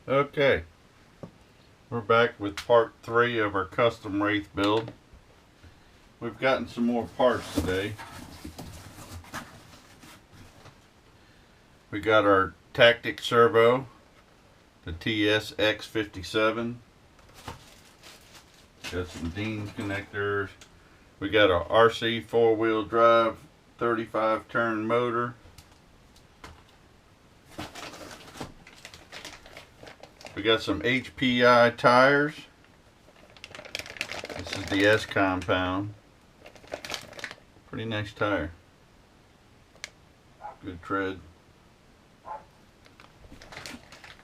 Okay, we're back with part 3 of our custom wraith build. We've gotten some more parts today. We got our tactic servo, the scx10. Got some Dean connectors. We got our RC 4-wheel drive 35 turn motor. We got some HPI tires. This is the S compound. Pretty nice tire. Good tread.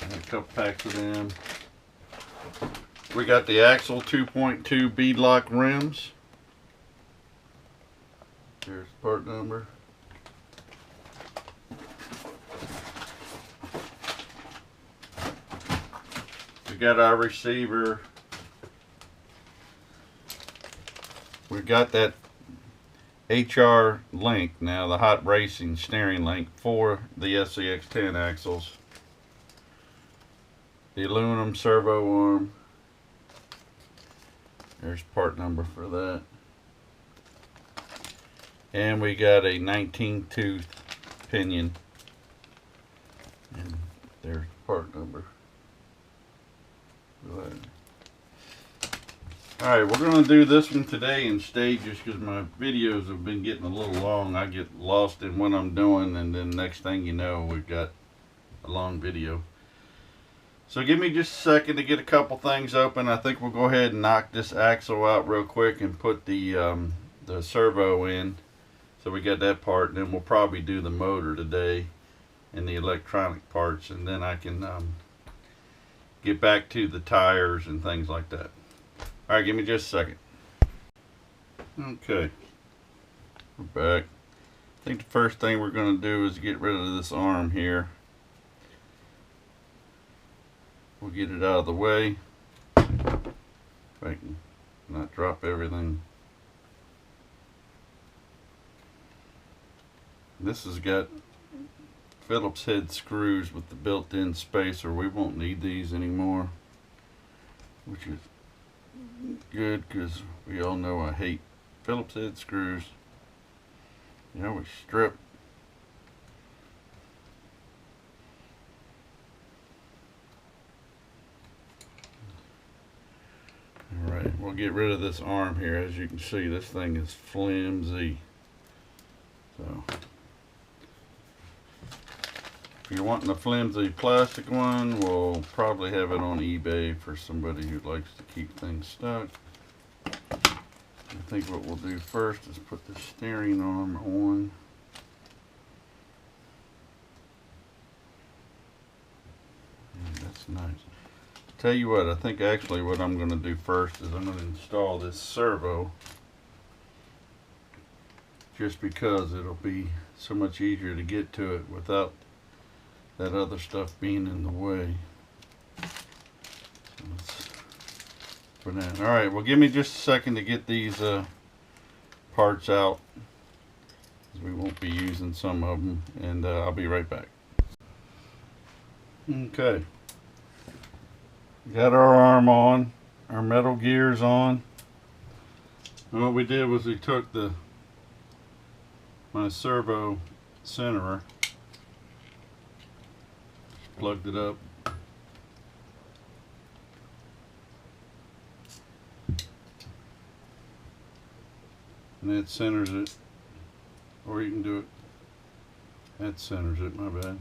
And a couple packs of them. We got the Axial 2.2 beadlock rims. Here's the part number. We got our receiver. We got that HR link now, the hot racing steering link for the scx10 axles. The aluminum servo arm. There's part number for that. And we got a 19 tooth pinion. And there's part number. Alright, we're going to do this one today in stages because my videos have been getting a little long. I get lost in what I'm doing, and then next thing you know, we've got a long video. So give me just a second to get a couple things open. I think we'll go ahead and knock this axle out real quick and put the servo in. So we got that part, and then we'll probably do the motor today and the electronic parts, and then I can get back to the tires and things like that. Alright, give me just a second. Okay, we're back. I think the first thing we're going to do is get rid of this arm here. We'll get it out of the way. If I can not drop everything. This has got Phillips head screws with the built-in spacer. We won't need these anymore, which is good because we all know I hate Phillips head screws. You always strip. Alright, we'll get rid of this arm here. As you can see, this thing is flimsy. So if you're wanting a flimsy plastic one, we'll probably have it on eBay for somebody who likes to keep things stuck. I think what we'll do first is put the steering arm on. That's nice. Tell you what, I think actually what I'm going to do first is I'm going to install this servo, just because it'll be so much easier to get to it without that other stuff being in the way. For that. Alright, well give me just a second to get these parts out, because we won't be using some of them, and I'll be right back. Okay, got our arm on, our metal gears on, and what we did was we took my servo centerer, plugged it up, and that centers it, or you can do it, that centers it, my bad.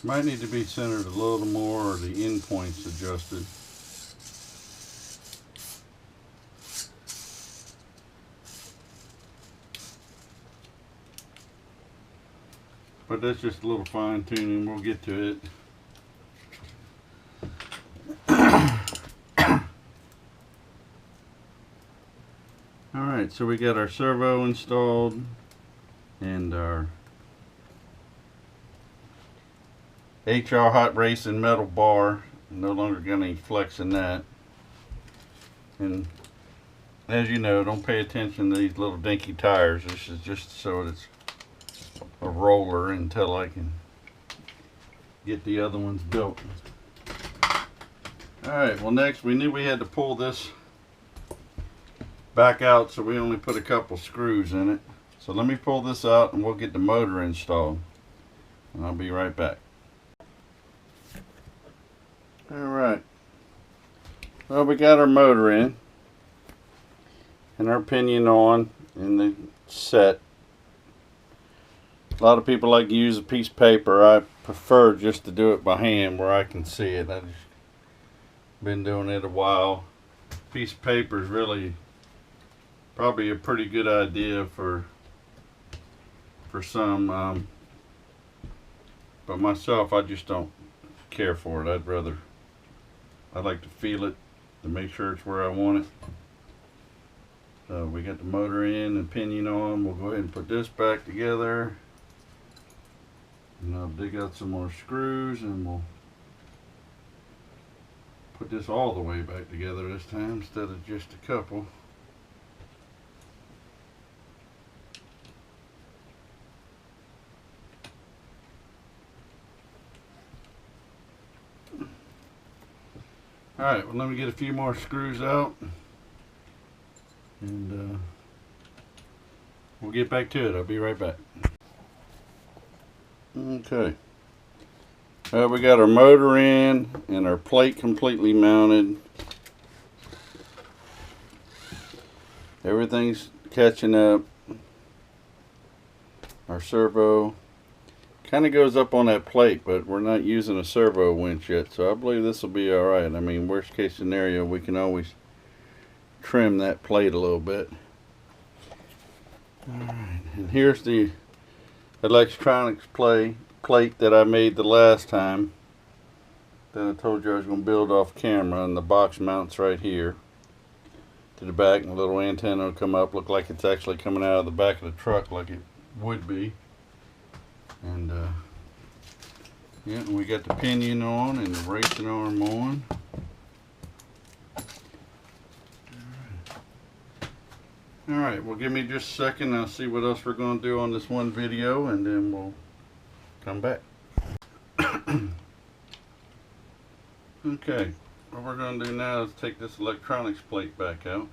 Might need to be centered a little more, or the end points adjusted. But that's just a little fine tuning, we'll get to it. Alright, so we got our servo installed and our HR hot racing metal bar. No longer got any flex in that. And as you know, don't pay attention to these little dinky tires. This is just so it's a roller until I can get the other ones built. Alright, well next we knew we had to pull this back out, so we only put a couple screws in it. So let me pull this out and we'll get the motor installed. And I'll be right back. Alright. Well, we got our motor in and our pinion on in the set. A lot of people like to use a piece of paper. I prefer just to do it by hand where I can see it. I've been doing it a while. Piece of paper is really probably a pretty good idea for some, but myself, I just don't care for it. I like to feel it to make sure it's where I want it. So we got the motor in and pinion on. We'll go ahead and put this back together. And I'll dig out some more screws and we'll put this all the way back together this time instead of just a couple. Alright, well let me get a few more screws out and we'll get back to it. I'll be right back. Okay. We got our motor in and our plate completely mounted. Everything's catching up. Our servo kind of goes up on that plate, but we're not using a servo winch yet, so I believe this will be alright. I mean, worst case scenario, we can always trim that plate a little bit. Alright, and here's the electronics plate that I made the last time that I told you I was going to build off camera, and the box mounts right here to the back, and the little antenna will come up, look like it's actually coming out of the back of the truck like it would be. And yeah, and we got the pinion on and the racing arm on. Alright, well give me just a second, I'll see what else we're going to do on this one video and then we'll come back. Okay, what we're going to do now is take this electronics plate back out.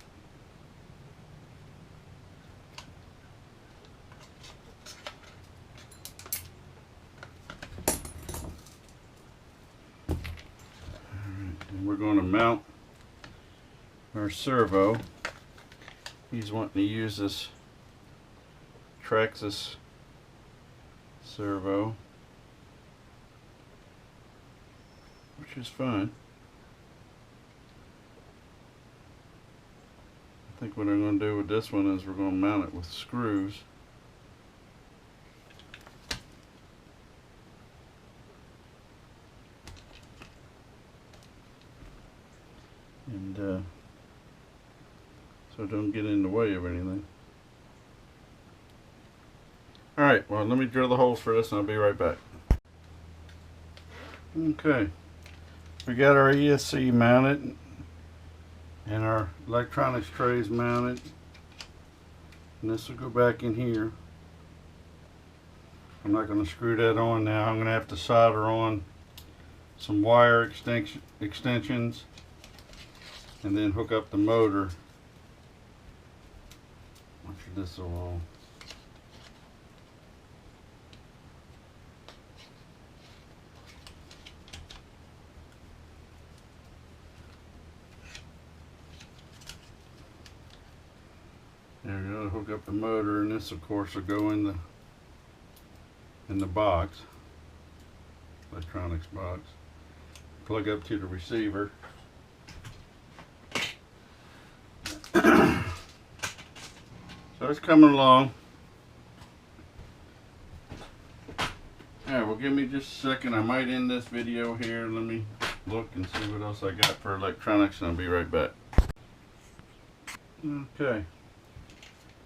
And we're going to mount our servo. He's wanting to use this Traxxas servo, which is fine. I think what I'm going to do with this one is we're going to mount it with screws. And so don't get in the way of anything. Alright, well let me drill the holes for this and I'll be right back. Okay, we got our ESC mounted and our electronics trays mounted, and this will go back in here. I'm not going to screw that on now. I'm going to have to solder on some wire extensions and then hook up the motor. This will there we go, hook up the motor, and this of course will go in the box, electronics box. Plug up to the receiver. So it's coming along. Alright, well give me just a second. I might end this video here. Let me look and see what else I got for electronics and I'll be right back. Okay.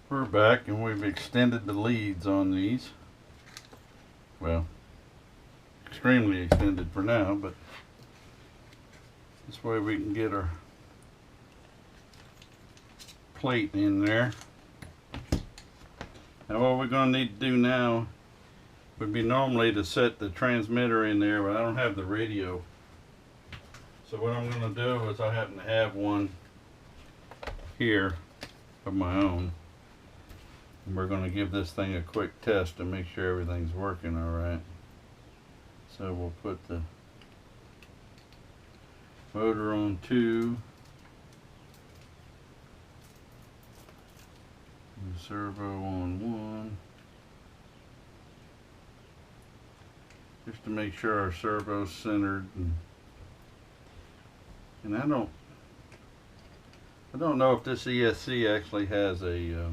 We're back and we've extended the leads on these. Well, extremely extended for now, but this way we can get our plate in there. Now what we're going to need to do now would be normally to set the transmitter in there, but I don't have the radio. So what I'm going to do is I happen to have one here of my own. And we're going to give this thing a quick test to make sure everything's working all right. So we'll put the motor on 2. And servo on 1. Just to make sure our servo's centered. And I don't know if this ESC actually has a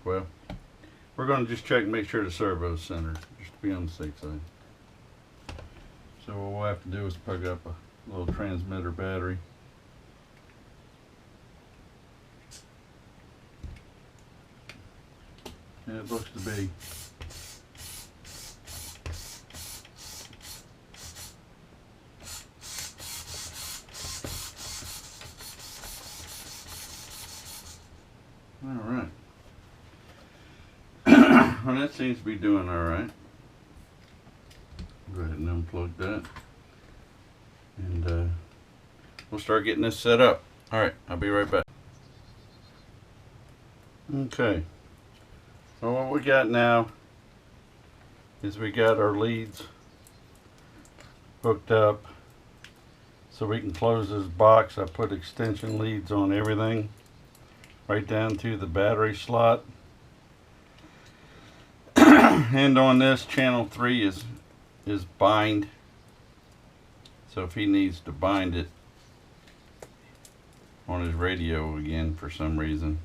well, we're going to just check and make sure the servo's centered, just to be on the safe side. So what we'll have to do is plug up a little transmitter battery. And it looks to be. All right. Well, that seems to be doing all right. Go ahead and unplug that. And we'll start getting this set up. All right, I'll be right back. Okay. So what we got now is we got our leads hooked up so we can close this box. I put extension leads on everything, right down to the battery slot. And on this, channel 3 is bind. So if he needs to bind it on his radio again for some reason,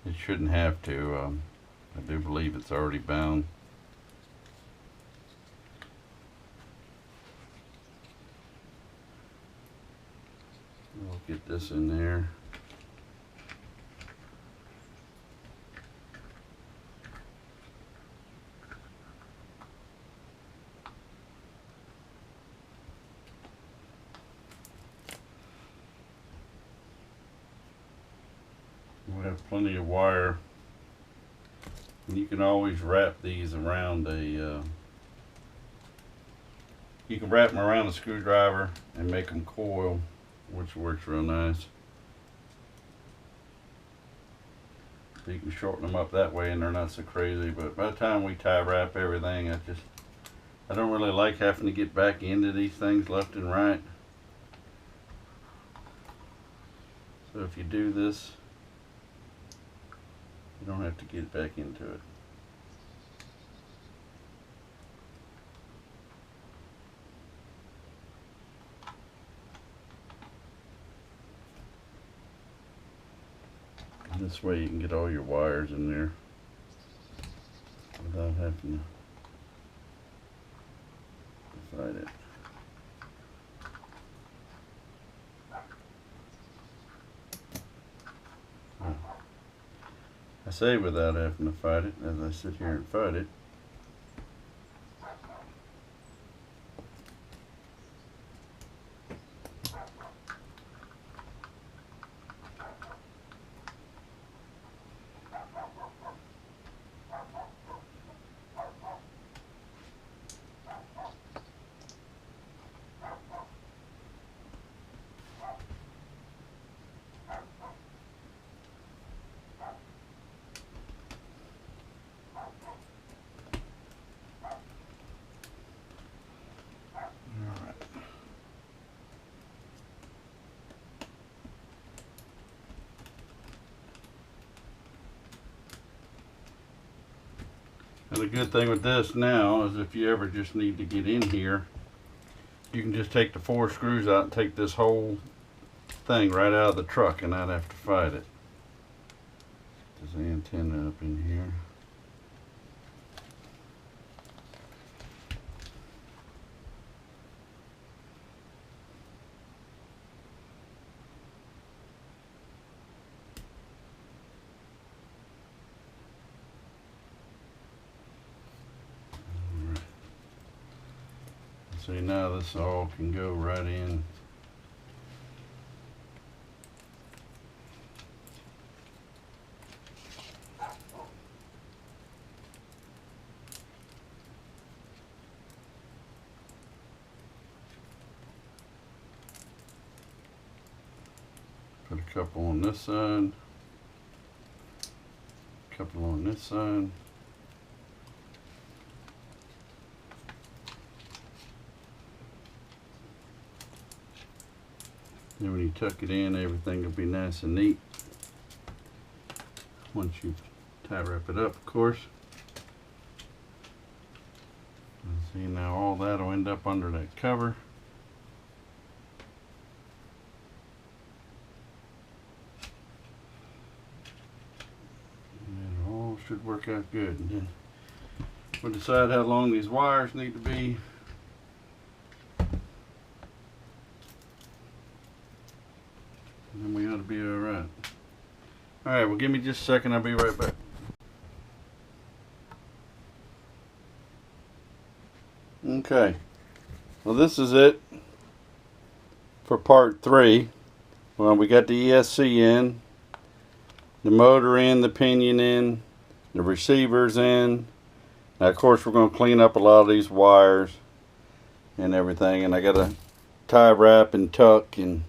it shouldn't have to. I do believe it's already bound. We'll get this in there. We have plenty of wire. And you can always wrap these around a, you can wrap them around a screwdriver and make them coil, which works real nice. So you can shorten them up that way and they're not so crazy, but by the time we tie wrap everything, I don't really like having to get back into these things left and right. So if you do this, you don't have to get back into it. And this way you can get all your wires in there without having to fight it. I say without having to fight it, as I sit here and fight it. And the good thing with this now is if you ever just need to get in here, you can just take the 4 screws out and take this whole thing right out of the truck and not have to fight it. There's the antenna up in here. See, now this all can go right in. A couple on this side. A couple on this side. Then when you tuck it in, everything will be nice and neat. Once you tie wrap it up, of course. And see, now all that will end up under that cover. And it all should work out good. And then we'll decide how long these wires need to be. And then we ought to be alright. Alright, well, give me just a second, I'll be right back. Okay, well, this is it for part 3. Well, we got the ESC in, the motor in, the pinion in, the receivers in. Now, of course, we're going to clean up a lot of these wires and everything, and I got to tie wrap and tuck and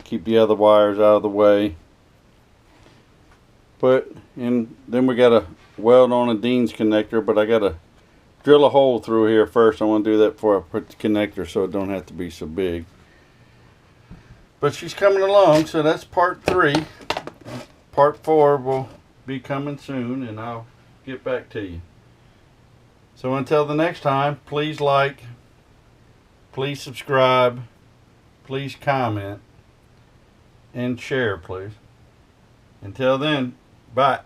keep the other wires out of the way. And then we got to weld on a Dean's connector, but I got to drill a hole through here first. I want to do that before I put the connector so it don't have to be so big. But she's coming along, so that's part 3. Part 4 will be coming soon, and I'll get back to you. So until the next time, please like, please subscribe, please comment, and share, please. Until then, bye.